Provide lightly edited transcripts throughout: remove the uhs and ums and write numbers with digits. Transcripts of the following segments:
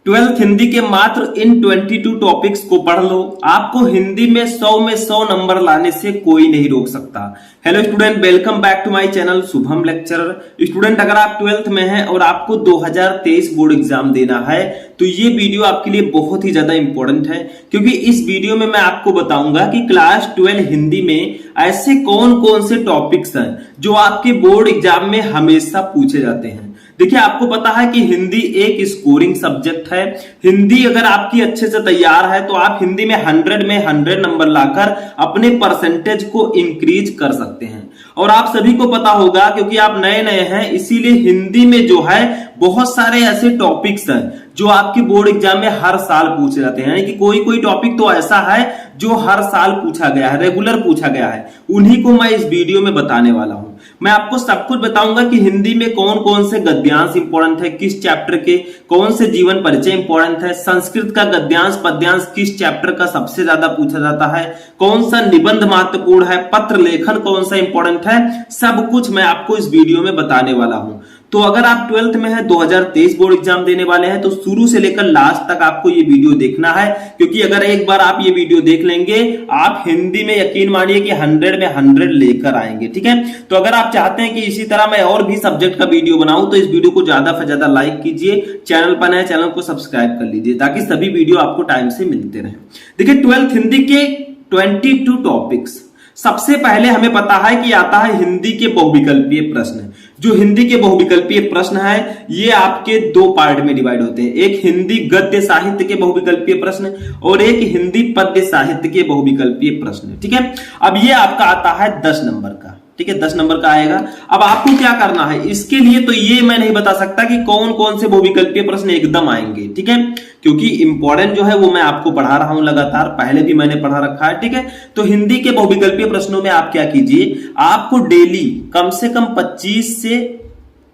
Twelfth Hindi के मात्र इन 22 topics को पढ़ लो। आपको हिंदी में 100 में 100 नंबर लाने से कोई नहीं रोक सकता। Hello student, welcome back to my channel Shubham lecturer. Student, अगर आप ट्वेल्थ में हैं और आपको 2023 बोर्ड एग्जाम देना है तो ये वीडियो आपके लिए बहुत ही ज्यादा इंपॉर्टेंट है, क्योंकि इस वीडियो में मैं आपको बताऊंगा कि क्लास 12 हिंदी में ऐसे कौन कौन से टॉपिक्स हैं जो आपके बोर्ड एग्जाम में हमेशा पूछे जाते हैं। देखिए, आपको पता है कि हिंदी एक स्कोरिंग सब्जेक्ट है। हिंदी अगर आपकी अच्छे से तैयार है तो आप हिंदी में 100 में 100 नंबर लाकर अपने परसेंटेज को इंक्रीज कर सकते हैं। और आप सभी को पता होगा, क्योंकि आप नए नए हैं, इसीलिए हिंदी में जो है बहुत सारे ऐसे टॉपिक्स हैं जो आपके बोर्ड एग्जाम में हर साल पूछे जाते हैं। यानी कि कोई कोई टॉपिक तो ऐसा है जो हर साल पूछा गया है, रेगुलर पूछा गया है। उन्हीं को मैं इस वीडियो में बताने वाला हूं। मैं आपको सब कुछ बताऊंगा कि हिंदी में कौन कौन से गद्यांश इंपॉर्टेंट है, किस चैप्टर के कौन से जीवन परिचय इंपॉर्टेंट है, संस्कृत का गद्यांश पद्यांश किस चैप्टर का सबसे ज्यादा पूछा जाता है, कौन सा निबंध महत्वपूर्ण है, पत्र लेखन कौन सा इंपॉर्टेंट है, सब कुछ मैं आपको इस वीडियो में बताने वाला हूं। तो अगर आप 12th में हैं, 2023 बोर्ड एग्जाम देने वाले हैं, तो शुरू से लेकर लास्ट तक आपको ये वीडियो देखना है, क्योंकि अगर एक बार आप ये वीडियो देख लेंगे, आप हिंदी में यकीन मानिए कि 100 में 100 लेकर आएंगे। ठीक है, तो अगर आप चाहते हैं कि इसी तरह मैं और भी सब्जेक्ट का वीडियो बनाऊं तो इस वीडियो को ज्यादा से ज्यादा लाइक कीजिए, चैनल पर नए चैनल को सब्सक्राइब कर लीजिए ताकि सभी वीडियो आपको टाइम से मिलते रहे। देखिए, 12th हिंदी के 22 टॉपिक्स। सबसे पहले हमें पता है कि आता है हिंदी के बहुविकल्पीय प्रश्न। जो हिंदी के बहुविकल्पीय प्रश्न है ये आपके दो पार्ट में डिवाइड होते हैं, एक हिंदी गद्य साहित्य के बहुविकल्पीय प्रश्न और एक हिंदी पद्य साहित्य के बहुविकल्पीय प्रश्न। ठीक है, अब ये आपका आता है 10 नंबर का। ठीक है, 10 नंबर का आएगा। अब आपको क्या करना है इसके लिए, तो ये मैं नहीं बता सकता कि कौन कौन से बहुविकल्पीय प्रश्न एकदम आएंगे। ठीक है, क्योंकि इंपॉर्टेंट जो है वो मैं आपको पढ़ा रहा हूं लगातार, पहले भी मैंने पढ़ा रखा है। ठीक है, तो हिंदी के बहुविकल्पीय प्रश्नों में आप क्या कीजिए, आपको डेली कम से कम 25 से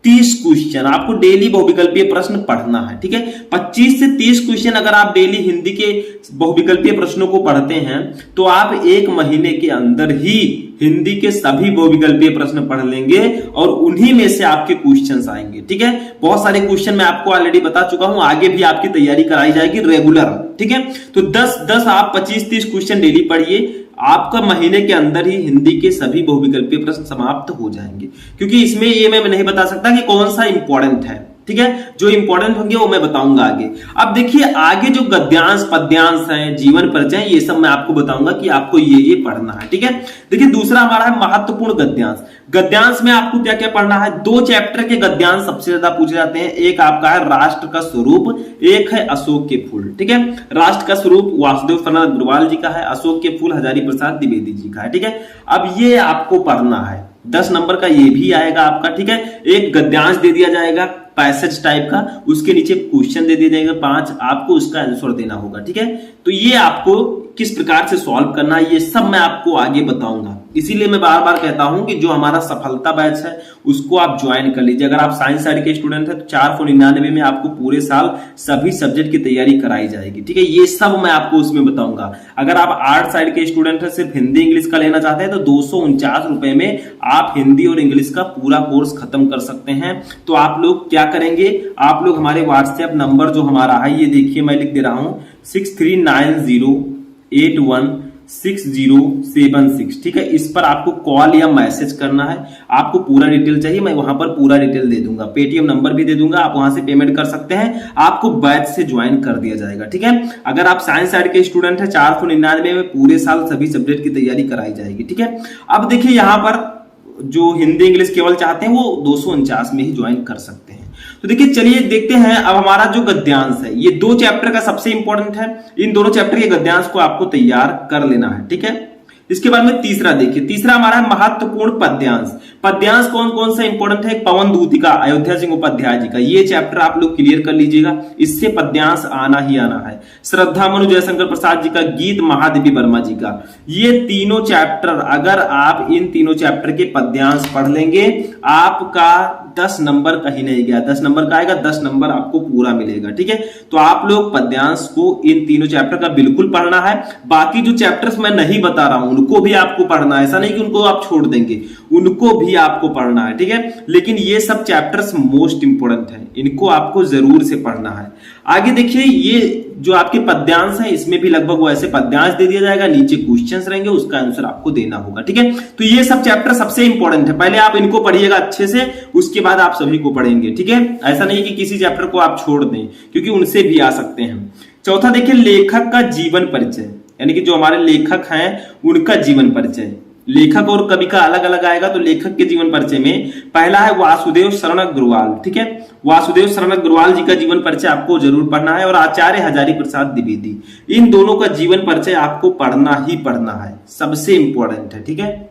30 क्वेश्चन आपको डेली बहुविकल्पीय प्रश्न पढ़ना है। ठीक है, 25 से 30 क्वेश्चन अगर आप डेली हिंदी के बहुविकल्पीय प्रश्नों को पढ़ते हैं तो आप एक महीने के अंदर ही हिंदी के सभी बहुविकल्पीय प्रश्न पढ़ लेंगे और उन्हीं में से आपके क्वेश्चंस आएंगे। ठीक है, बहुत सारे क्वेश्चन मैं आपको ऑलरेडी बता चुका हूं, आगे भी आपकी तैयारी कराई जाएगी रेगुलर। ठीक है, तो 10 आप 25-30 क्वेश्चन डेली पढ़िए, आपका महीने के अंदर ही हिंदी के सभी बहुविकल्पीय प्रश्न समाप्त हो जाएंगे। क्योंकि इसमें ये मैं नहीं बता सकता कि कौन सा इंपॉर्टेंट है। ठीक है, जो इंपॉर्टेंट होंगे वो मैं बताऊंगा आगे। अब देखिए, आगे जो गद्यांश पद्यांश हैं, जीवन परिचय, ये सब मैं आपको बताऊंगा कि आपको ये पढ़ना है। ठीक है, देखिए दूसरा हमारा है महत्वपूर्ण गद्यांश। गद्यांश में आपको क्या क्या पढ़ना है, 2 चैप्टर के गद्यांश सबसे ज्यादा पूछे जाते हैं। एक आपका है राष्ट्र का स्वरूप, एक है अशोक के फूल। ठीक है, राष्ट्र का स्वरूप वासुदेव फर्नांड अग्रवाल जी का है, अशोक के फूल हजारी प्रसाद द्विवेदी जी का है। ठीक है, अब ये आपको पढ़ना है, 10 नंबर का ये भी आएगा आपका। ठीक है, एक गद्यांश दे दिया जाएगा पैसेज टाइप का, उसके नीचे क्वेश्चन दे दिए जाएंगे 5, आपको उसका आंसर देना होगा। ठीक है, तो ये आपको किस प्रकार से सॉल्व करना है ये सब मैं आपको आगे बताऊंगा। इसीलिए मैं बार बार कहता हूं कि जो हमारा सफलता बैच है उसको आप ज्वाइन कर लीजिए। अगर आप साइंस साइड के स्टूडेंट हैं तो 499 में आपको पूरे साल सभी सब्जेक्ट की तैयारी कराई जाएगी। ठीक है, ये सब मैं आपको उसमें बताऊंगा। अगर आप आर्ट साइड के स्टूडेंट हैं, सिर्फ हिंदी इंग्लिश का लेना चाहते हैं, तो 249 रुपए में आप हिंदी और इंग्लिश का पूरा कोर्स खत्म कर सकते हैं। तो आप लोग क्या करेंगे, आप लोग हमारे व्हाट्सएप नंबर जो हमारा है ये देखिए, मैं लिख दे रहा हूं 6390816076। ठीक है, इस पर आपको कॉल या मैसेज करना है। आपको पूरा डिटेल चाहिए, मैं वहां पर पूरा डिटेल दे दूंगा, पेटीएम नंबर भी दे दूंगा, आप वहां से पेमेंट कर सकते हैं, आपको बैच से ज्वाइन कर दिया जाएगा। ठीक है, अगर आप साइंस साइड के स्टूडेंट हैं, 499 में पूरे साल सभी सब्जेक्ट की तैयारी कराई जाएगी। ठीक है, अब देखिए यहां पर जो हिंदी इंग्लिश केवल चाहते हैं वो 249 में ही ज्वाइन कर सकते हैं। तो देखिए, चलिए देखते हैं। अब हमारा जो गद्यांश है ये 2 चैप्टर का सबसे इंपॉर्टेंट है, इन दोनों चैप्टर के गद्यांश को आपको तैयार कर लेना है। ठीक है, इसके बाद में तीसरा देखिए, तीसरा हमारा है महत्वपूर्ण पद्यांश। पद्यांश कौन कौन सा इंपॉर्टेंट है, पवन दूतिका अयोध्या सिंह उपाध्याय जी का, ये चैप्टर आप लोग क्लियर कर लीजिएगा, इससे पद्यांश आना ही आना है। श्रद्धा मनु जयशंकर प्रसाद जी का गीत, महादेवी वर्मा जी का, ये तीनों चैप्टर अगर आप इन तीनों चैप्टर के पद्यांश पढ़ लेंगे, आपका 10 नंबर कहीं नहीं गया, 10 नंबर का आएगा, 10 नंबर आपको पूरा मिलेगा। ठीक है, तो आप लोग पद्यांश को इन तीनों चैप्टर का बिल्कुल पढ़ना है। बाकी जो चैप्टर्स मैं नहीं बता रहा हूं उनको भी आपको पढ़ना है, ऐसा नहीं कि उनको आप छोड़ देंगे, उनको भी भी आपको पढ़ना है, ठीक है। लेकिन ये सब चैप्टर्स मोस्ट इंपोर्टेंट है, इनको आपको जरूर से पढ़ना है। आगे देखिए, ये जो आपके पद्यांश है इसमें भी लगभग वैसे पद्यांश दे दिया जाएगा, नीचे क्वेश्चंस रहेंगे, उसका आंसर आपको देना होगा, ठीक है। तो ये सब चैप्टर सबसे इंपॉर्टेंट है, पहले आप इनको पढ़िएगा अच्छे से, उसके बाद आप सभी को पढ़ेंगे, ठीक है। ऐसा नहीं कि किसी चैप्टर को आप छोड़ दें, क्योंकि उनसे भी आ सकते हैं। चौथा देखिए, लेखक का जीवन परिचय, यानी कि जो हमारे लेखक हैं उनका जीवन परिचय। लेखक और कवि का अलग अलग आएगा, तो लेखक के जीवन परिचय में पहला है वासुदेव शरण अग्रवाल, ठीक है। वासुदेव शरण अग्रवाल जी का जीवन परिचय आपको जरूर पढ़ना है, और आचार्य हजारी प्रसाद द्विवेदी, इन दोनों का जीवन परिचय आपको पढ़ना ही पढ़ना है, सबसे इंपॉर्टेंट है, ठीक है।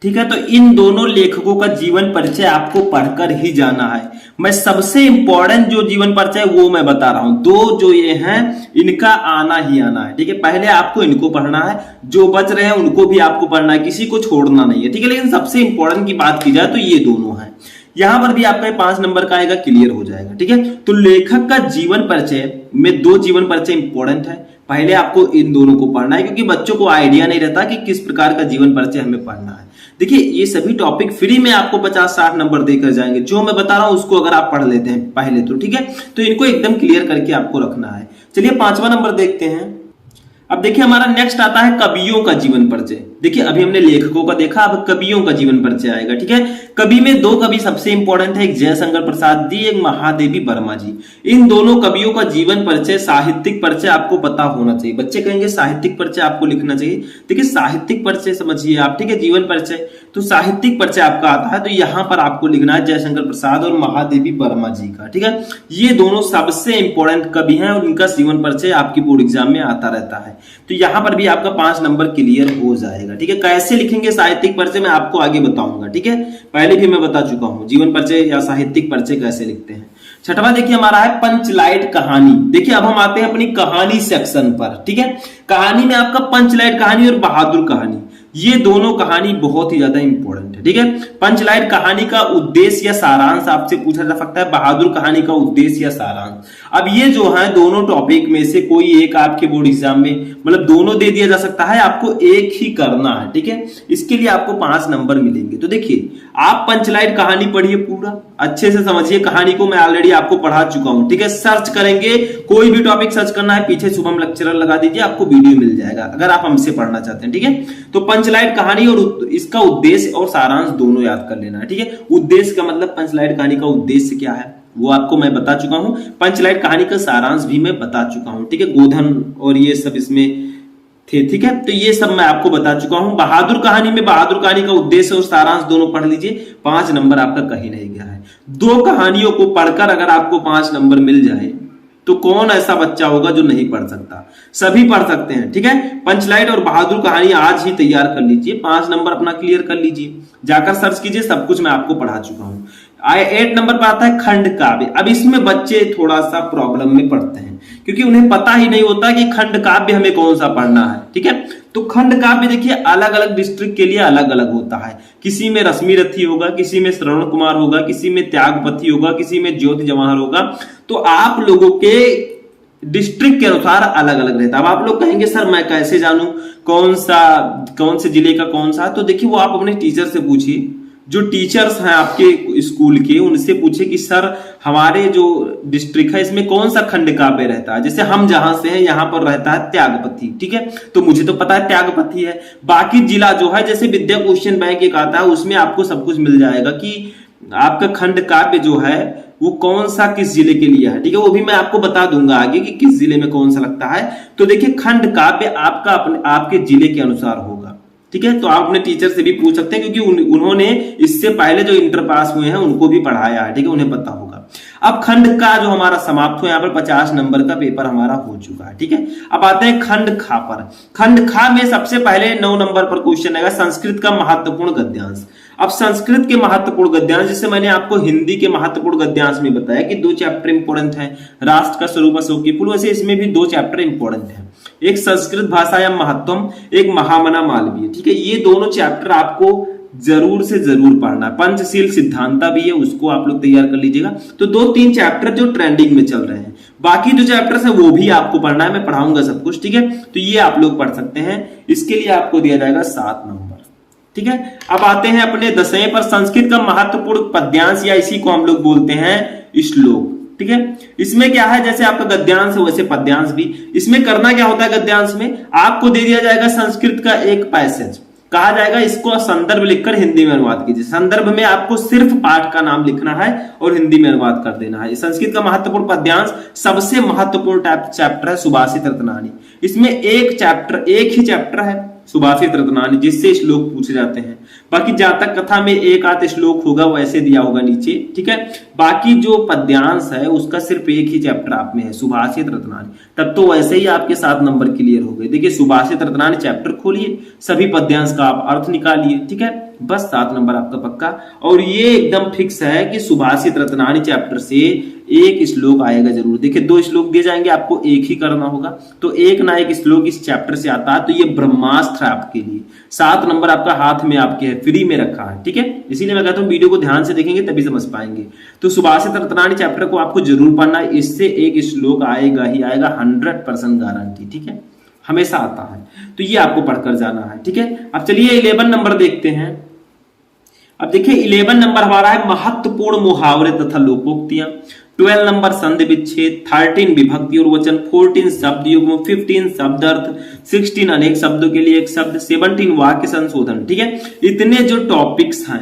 ठीक है, तो इन दोनों लेखकों का जीवन परिचय आपको पढ़कर ही जाना है। मैं सबसे इंपॉर्टेंट जो जीवन परिचय वो मैं बता रहा हूं, दो जो ये हैं इनका आना ही आना है, ठीक है। पहले आपको इनको पढ़ना है, जो बच रहे हैं उनको भी आपको पढ़ना है, किसी को छोड़ना नहीं है, ठीक है। लेकिन सबसे इंपॉर्टेंट की बात की जाए तो ये दोनों हैं। यहां पर भी आपका 5 नंबर का आएगा, क्लियर हो जाएगा, ठीक है। तो लेखक का जीवन परिचय में 2 जीवन परिचय इंपॉर्टेंट है, पहले आपको इन दोनों को पढ़ना है, क्योंकि बच्चों को आइडिया नहीं रहता कि किस प्रकार का जीवन परिचय हमें पढ़ना है। देखिए, ये सभी टॉपिक फ्री में आपको 50-60 नंबर देकर जाएंगे, जो मैं बता रहा हूं उसको अगर आप पढ़ लेते हैं पहले तो, ठीक है। तो इनको एकदम क्लियर करके आपको रखना है। चलिए 5वां नंबर देखते हैं। अब देखिए, हमारा नेक्स्ट आता है कवियों का जीवन परिचय। देखिए, अभी हमने लेखकों का देखा, अब कवियों का जीवन परिचय आएगा, ठीक है। कवि में 2 कवि सबसे इंपॉर्टेंट है, एक जयशंकर प्रसाद जी, एक महादेवी वर्मा जी। इन दोनों कवियों का जीवन परिचय, साहित्यिक परिचय आपको पता होना चाहिए। बच्चे कहेंगे साहित्यिक परिचय आपको लिखना चाहिए, देखिए साहित्यिक परिचय समझिए आप, ठीक है। जीवन परिचय तो साहित्यिक परिचय आपका आता है, तो यहां पर आपको लिखना है जयशंकर प्रसाद और महादेवी वर्मा जी का, ठीक है। ये दोनों सबसे इंपॉर्टेंट कवि हैं और इनका जीवन परिचय आपकी बोर्ड एग्जाम में आता रहता है, तो यहां पर भी आपका 5 नंबर क्लियर हो जाएगा, ठीक है। कैसे लिखेंगे साहित्यिक परिचय मैं आपको आगे बताऊंगा, ठीक है। पहले भी मैं बता चुका हूं जीवन परिचय या साहित्यिक परिचय कैसे लिखते हैं। छठवां देखिए हमारा है पंचलाइट कहानी। देखिए, अब हम आते हैं अपनी कहानी सेक्शन पर, ठीक है। कहानी में आपका पंचलाइट कहानी और बहादुर कहानी, ये दोनों कहानी बहुत ही ज्यादा इंपॉर्टेंट है, ठीक है। पंचलाइट कहानी का उद्देश्य या सारांश आपसे पूछा जा सकता है, बहादुर कहानी का उद्देश्य या सारांश। अब ये जो है दोनों टॉपिक में से कोई एक आपके बोर्ड एग्जाम में, मतलब दोनों दे दिया जा सकता है, आपको एक ही करना है, ठीक है। इसके लिए आपको 5 नंबर मिलेंगे। तो देखिए, आप पंचलाइट कहानी पढ़िए, पूरा अच्छे से समझिए कहानी को, मैं ऑलरेडी आपको पढ़ा चुका हूं, ठीक है। सर्च करेंगे, कोई भी टॉपिक सर्च करना है, पीछे शुभम लेक्चरर लगा दीजिए, आपको वीडियो मिल जाएगा अगर आप हमसे पढ़ना चाहते हैं, ठीक है। तो पंचलाइट कहानी और इसका उद्देश्य और सारांश दोनों याद कर लेना है, ठीक है। उद्देश्य का मतलब पंचलाइट कहानी का उद्देश्य क्या है वो आपको मैं बता चुका हूं, पंचलाइट कहानी का सारांश भी मैं बता चुका हूं, ठीक है। गोधन और ये सब इसमें थे, ठीक है। तो ये सब मैं आपको बता चुका हूं। बहादुर कहानी में बहादुर कहानी का उद्देश्य और सारांश दोनों पढ़ लीजिए, 5 नंबर आपका कहीं नहीं गया है। 2 कहानियों को पढ़कर अगर आपको 5 नंबर मिल जाए तो कौन ऐसा बच्चा होगा जो नहीं पढ़ सकता, सभी पढ़ सकते हैं, ठीक है। पंचलाइट और बहादुर कहानी आज ही तैयार कर लीजिए, 5 नंबर अपना क्लियर कर लीजिए, जाकर सर्च कीजिए, सब कुछ मैं आपको पढ़ा चुका हूं। 8 नंबर पर आता है खंड काव्य। अब इसमें बच्चे थोड़ा सा प्रॉब्लम में पड़ते हैं, क्योंकि उन्हें पता ही नहीं होता कि खंड काव्य हमें कौन सा पढ़ना है, ठीक है। तो खंड काव्य देखिए अलग अलग डिस्ट्रिक्ट के लिए अलग अलग होता है, किसी में रश्मि रथी होगा, किसी में श्रवण कुमार होगा, किसी में त्यागपति होगा, किसी में ज्योति जवाहर होगा। तो आप लोगों के डिस्ट्रिक्ट के अनुसार अलग अलग रहता है। अब आप लोग कहेंगे सर मैं कैसे जानूं कौन से जिले का कौन सा, तो देखिए वो आप अपने टीचर से पूछिए, जो टीचर्स हैं आपके स्कूल के, उनसे पूछे कि सर हमारे जो डिस्ट्रिक्ट है इसमें कौन सा खंड काव्य रहता है। जैसे हम जहां से हैं यहाँ पर रहता है त्यागपति, ठीक है, तो मुझे तो पता है त्यागपति है। बाकी जिला जो है, जैसे विद्या क्वेश्चन बैंक एक आता है, उसमें आपको सब कुछ मिल जाएगा कि आपका खंड काव्य जो है वो कौन सा किस जिले के लिए है, ठीक है। वो भी मैं आपको बता दूंगा आगे कि किस जिले में कौन सा लगता है। तो देखिए खंड काव्य आपका आपके जिले के अनुसार होगा, ठीक है। तो आप अपने टीचर से भी पूछ सकते हैं, क्योंकि उन्होंने इससे पहले जो इंटर पास हुए हैं उनको भी पढ़ाया है, ठीक है, उन्हें पता होगा। अब खंड का जो हमारा समाप्त हुआ, यहाँ पर 50 नंबर का पेपर हमारा हो चुका है, ठीक है। अब आते हैं खंड खा पर। खंड खा में सबसे पहले 9 नंबर पर क्वेश्चन आएगा, संस्कृत का महत्वपूर्ण गद्यांश। अब संस्कृत के महत्वपूर्ण गद्यांश, जिससे मैंने आपको हिंदी के महत्वपूर्ण गद्यांश में बताया कि 2 चैप्टर इंपॉर्टेंट हैं, राष्ट्र का स्वरूप अशोक की पुल, वैसे इसमें भी 2 चैप्टर इंपॉर्टेंट हैं, एक संस्कृत भाषा या महत्वम, एक महामना मालवीय, ठीक है। ये दोनों चैप्टर आपको जरूर से जरूर पढ़ना है। पंचशील सिद्धांता भी है, उसको आप लोग तैयार कर लीजिएगा। तो 2-3 चैप्टर जो ट्रेंडिंग में चल रहे हैं, बाकी जो चैप्टर्स है वो भी आपको पढ़ना है, मैं पढ़ाऊंगा सब कुछ, ठीक है। तो ये आप लोग पढ़ सकते हैं, इसके लिए आपको दिया जाएगा 7 नंबर। ठीक है। अब आते हैं अपने 10वें पर, संस्कृत का महत्वपूर्ण पद्यांश या इसी को हम लोग बोलते हैं श्लोक। ठीक है, इसमें क्या है, जैसे आपका गद्यांश है वैसे पद्यांश भी। इसमें करना क्या होता है, गद्यांश में आपको दे दिया जाएगा संस्कृत का एक पैसेज, कहा जाएगा इसको संदर्भ लिखकर हिंदी में अनुवाद कीजिए। संदर्भ में आपको सिर्फ पाठ का नाम लिखना है और हिंदी में अनुवाद कर देना है। संस्कृत का महत्वपूर्ण पद्यांश सबसे महत्वपूर्ण चैप्टर है सुभाषित रत्नानी। इसमें एक ही चैप्टर है सुभाषित रत्नानी, जिससे श्लोक पूछे जाते हैं। बाकी जातक कथा में एक आध श्लोक होगा, वैसे दिया होगा नीचे। ठीक है, बाकी जो पद्यांश है उसका सिर्फ एक ही चैप्टर आप में है सुभाषित रत्नानी। तब तो वैसे ही आपके 7 नंबर क्लियर हो गए। देखिए सुभाषित रत्नानी चैप्टर खोलिए, सभी पद्यांश का आप अर्थ निकालिए। ठीक है, बस 7 नंबर आपका पक्का। और ये एकदम फिक्स है कि सुभाषित रत्नानी चैप्टर से एक श्लोक आएगा जरूर। देखिए 2 श्लोक दिए जाएंगे, आपको एक ही करना होगा। तो एक ना एक श्लोक इस चैप्टर से आता है, तो ये ब्रह्मास्त्र है आपके लिए। 7 नंबर आपका हाथ में आपके है, फ्री में रखा है। ठीक है, इसीलिए मैं कहता हूं वीडियो को ध्यान से देखेंगे तभी समझ पाएंगे। तो सुभाषित रत्नानी चैप्टर को आपको जरूर पढ़ना है, इससे एक श्लोक आएगा ही आएगा, 100% गारंटी। ठीक है, हमेशा आता है, तो ये आपको पढ़कर जाना है। ठीक है, अब चलिए 11 नंबर देखते हैं। अब देखिए 11 नंबर हमारा है महत्वपूर्ण मुहावरे तथा लोकोक्तियां। 12 नंबर संधि विच्छेद, 13 विभक्ति और वचन, 14 शब्द युग्म, 15 शब्द अर्थ, 16 अनेक शब्दों के लिए एक शब्द, 17 वाक्य संशोधन। ठीक है, इतने जो टॉपिक्स हैं,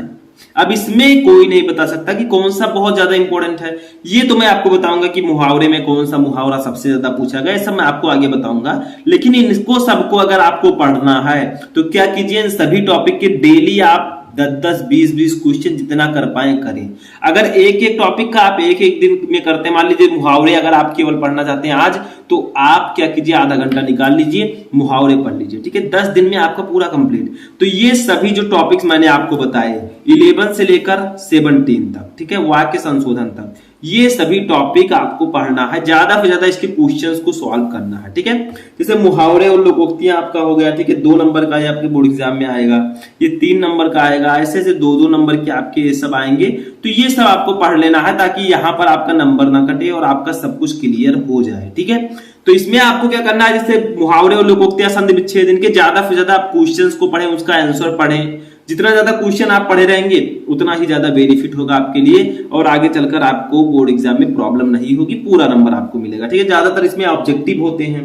अब इसमें कोई नहीं बता सकता कि कौन सा बहुत ज्यादा इंपॉर्टेंट है। ये तो मैं आपको बताऊंगा कि मुहावरे में कौन सा मुहावरा सबसे ज्यादा पूछा गया, सब मैं आपको आगे बताऊंगा। लेकिन इनको सबको अगर आपको पढ़ना है तो क्या कीजिए, इन सभी टॉपिक के डेली आप 10-10, 20-20 क्वेश्चन जितना कर पाए करें। अगर एक टॉपिक का आप एक दिन में करते हैं, मान लीजिए मुहावरे अगर आप केवल पढ़ना चाहते हैं आज, तो आप क्या कीजिए, आधा घंटा निकाल लीजिए, मुहावरे पढ़ लीजिए। ठीक है, 10 दिन में आपका पूरा कंप्लीट। तो ये सभी जो टॉपिक्स मैंने आपको बताए 11 से लेकर 17 तक, ठीक है, वाक्य संशोधन तक, ये सभी टॉपिक आपको पढ़ना है, ज्यादा से ज्यादा इसके क्वेश्चंस को सॉल्व करना है। ठीक है, जैसे मुहावरे और लोकोक्तियां आपका हो गया। ठीक है, 2 नंबर का ये आपके बोर्ड एग्जाम में आएगा, ये 3 नंबर का आएगा, ऐसे से 2-2 नंबर के आपके ये सब आएंगे। तो ये सब आपको पढ़ लेना है ताकि यहाँ पर आपका नंबर ना कटे और आपका सब कुछ क्लियर हो जाए। ठीक है, तो इसमें आपको क्या करना है, जैसे मुहावरे और लोकोक्तियां, संधि विच्छेद, इनके ज्यादा से ज्यादा आप क्वेश्चंस को पढ़ें, उसका आंसर पढ़ें। जितना ज्यादा क्वेश्चन आप पढ़े रहेंगे उतना ही ज्यादा बेनिफिट होगा आपके लिए, और आगे चलकर आपको बोर्ड एग्जाम में प्रॉब्लम नहीं होगी, पूरा नंबर आपको मिलेगा। ठीक है, ज्यादातर इसमें ऑब्जेक्टिव होते हैं,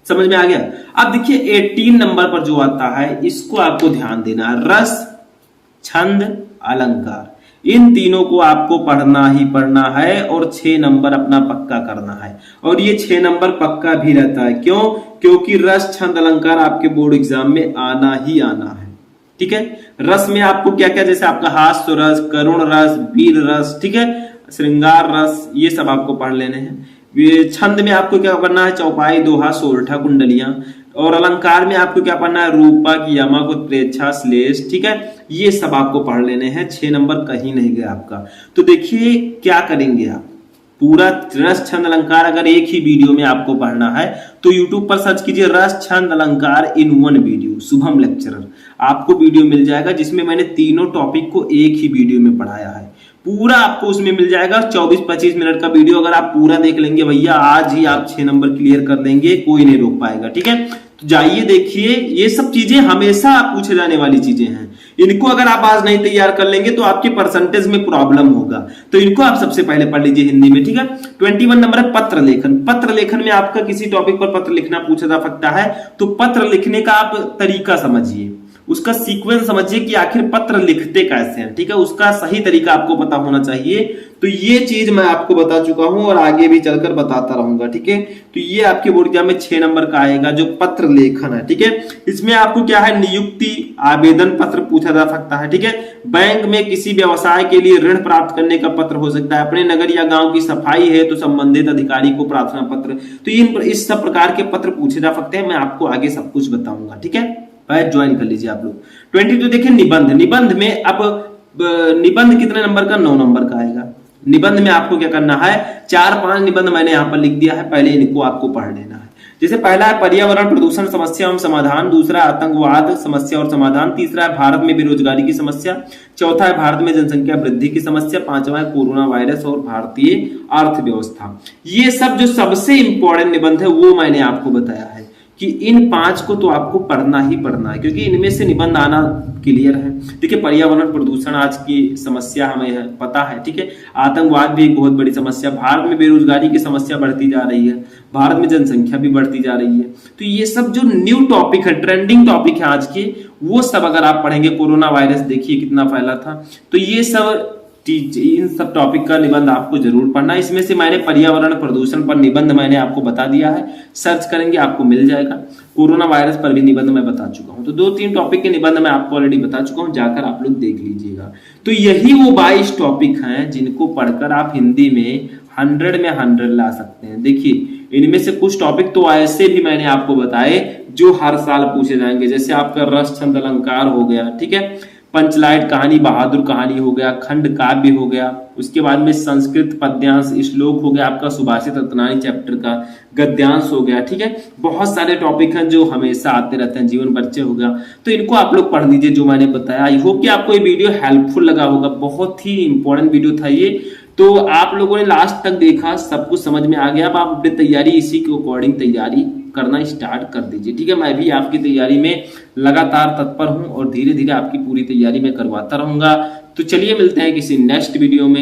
समझ में आ गया। अब देखिए 18 नंबर पर जो आता है, इसको आपको ध्यान देना है, रस, छंद, अलंकार, इन तीनों को आपको पढ़ना ही पढ़ना है और 6 नंबर अपना पक्का करना है। और ये 6 नंबर पक्का भी रहता है, क्यों? क्योंकि रस, छंद, अलंकार आपके बोर्ड एग्जाम में आना ही आना है। ठीक है, रस में आपको क्या क्या, जैसे आपका हास्य रस, करुण रस, वीर रस, ठीक है, श्रृंगार रस, ये सब आपको पढ़ लेने हैं। छंद में आपको क्या पढ़ना है, चौपाई, दोहा, सोरठा, कुंडलियां। और अलंकार में आपको क्या पढ़ना है, रूपक, यमक, उत्प्रेक्षा, श्लेष। ठीक है, ये सब आपको पढ़ लेने हैं, 6 नंबर कहीं नहीं गया आपका। तो देखिए क्या करेंगे आप, पूरा रस, छंद, अलंकार अगर एक ही वीडियो में आपको पढ़ना है तो YouTube पर सर्च कीजिए रस, छंद, अलंकार इन 1 वीडियो, शुभम लेक्चरर, आपको वीडियो मिल जाएगा जिसमें मैंने तीनों टॉपिक को एक ही वीडियो में पढ़ाया है। पूरा आपको उसमें मिल जाएगा, 24-25 मिनट का वीडियो। अगर आप पूरा देख लेंगे भैया, आज ही आप 6 नंबर क्लियर कर देंगे, कोई नहीं रोक पाएगा। ठीक है, तो जाइए देखिए, ये सब चीजें हमेशा पूछे जाने वाली चीजें हैं। इनको अगर आप आज नहीं तैयार कर लेंगे तो आपके परसेंटेज में प्रॉब्लम होगा, तो इनको आप सबसे पहले पढ़ लीजिए हिंदी में। ठीक है, 21 नंबर है पत्र लेखन। पत्र लेखन में आपका किसी टॉपिक पर पत्र लिखना पूछा जा सकता है, तो पत्र लिखने का आप तरीका समझिए, उसका सीक्वेंस समझिए कि आखिर पत्र लिखते कैसे हैं। ठीक है, उसका सही तरीका आपको पता होना चाहिए। तो ये चीज मैं आपको बता चुका हूं और आगे भी चलकर बताता रहूंगा। ठीक है, तो ये आपके बोर्ड एग्जाम में 6 नंबर का आएगा, जो पत्र लेखन है। ठीक है, इसमें आपको क्या है, नियुक्ति, आवेदन पत्र पूछा जा सकता है। ठीक है, बैंक में किसी व्यवसाय के लिए ऋण प्राप्त करने का पत्र हो सकता है, अपने नगर या गांव की सफाई है तो संबंधित अधिकारी को प्रार्थना पत्र। तो इस सब प्रकार के पत्र पूछे जा सकते हैं, मैं आपको आगे सब कुछ बताऊंगा। ठीक है, बैच ज्वाइन कर लीजिए आप लोग। 22 देखिए निबंध। निबंध में अब निबंध कितने नंबर का, 9 नंबर का आएगा। निबंध में आपको क्या करना है, 4-5 निबंध मैंने यहाँ पर लिख दिया है, पहले इनको आपको पढ़ लेना है। जैसे पहला है पर्यावरण प्रदूषण समस्या एवं समाधान, दूसरा आतंकवाद समस्या और समाधान, तीसरा है भारत में बेरोजगारी की समस्या, चौथा है भारत में जनसंख्या वृद्धि की समस्या, पांचवा है कोरोना वायरस और भारतीय अर्थव्यवस्था। ये सब जो सबसे इंपॉर्टेंट निबंध है वो मैंने आपको बताया है। कि इन 5 को तो आपको पढ़ना ही पढ़ना है, क्योंकि इनमें से निबंध आना क्लियर है। देखिए, पर्यावरण प्रदूषण आज की समस्या हमें पता है, ठीक है। आतंकवाद भी एक बहुत बड़ी समस्या, भारत में बेरोजगारी की समस्या बढ़ती जा रही है, भारत में जनसंख्या भी बढ़ती जा रही है। तो ये सब जो न्यू टॉपिक है, ट्रेंडिंग टॉपिक है आज के, वो सब अगर आप पढ़ेंगे, कोरोना वायरस देखिए कितना फैला था, तो ये सब इन सब टॉपिक का निबंध आपको जरूर पढ़ना। इसमें से मैंने पर्यावरण प्रदूषण पर निबंध मैंने आपको बता दिया है, सर्च करेंगे आपको मिल जाएगा। कोरोना वायरस पर भी निबंध मैं बता चुका हूं, तो 2-3 टॉपिक के निबंध मैं आपको ऑलरेडी बता चुका हूं, जाकर आप लोग देख लीजिएगा। तो यही वो 22 टॉपिक हैं जिनको पढ़कर आप हिंदी में 100 में 100 ला सकते हैं। देखिए, इनमें से कुछ टॉपिक तो ऐसे भी मैंने आपको बताए जो हर साल पूछे जाएंगे, जैसे आपका रस छंद अलंकार हो गया, ठीक है, पंचलाइट कहानी, बहादुर कहानी हो गया, खंड काव्य हो गया, उसके बाद में संस्कृत पद्यांश श्लोक हो गया, आपका सुभाषित रत्नानी चैप्टर का गद्यांश हो गया, ठीक है। बहुत सारे टॉपिक हैं जो हमेशा आते रहते हैं, जीवन परिचय हो गया, तो इनको आप लोग पढ़ लीजिए जो मैंने बताया। आई होप कि आपको ये वीडियो हेल्पफुल लगा होगा, बहुत ही इंपॉर्टेंट वीडियो था ये। तो आप लोगों ने लास्ट तक देखा, सब कुछ समझ में आ गया। अब आप अपनी तैयारी इसी के अकॉर्डिंग तैयारी करना स्टार्ट कर दीजिए, ठीक है। मैं भी आपकी तैयारी में लगातार तत्पर हूं और धीरे धीरे आपकी पूरी तैयारी में करवाता रहूंगा। तो चलिए मिलते हैं किसी नेक्स्ट वीडियो में।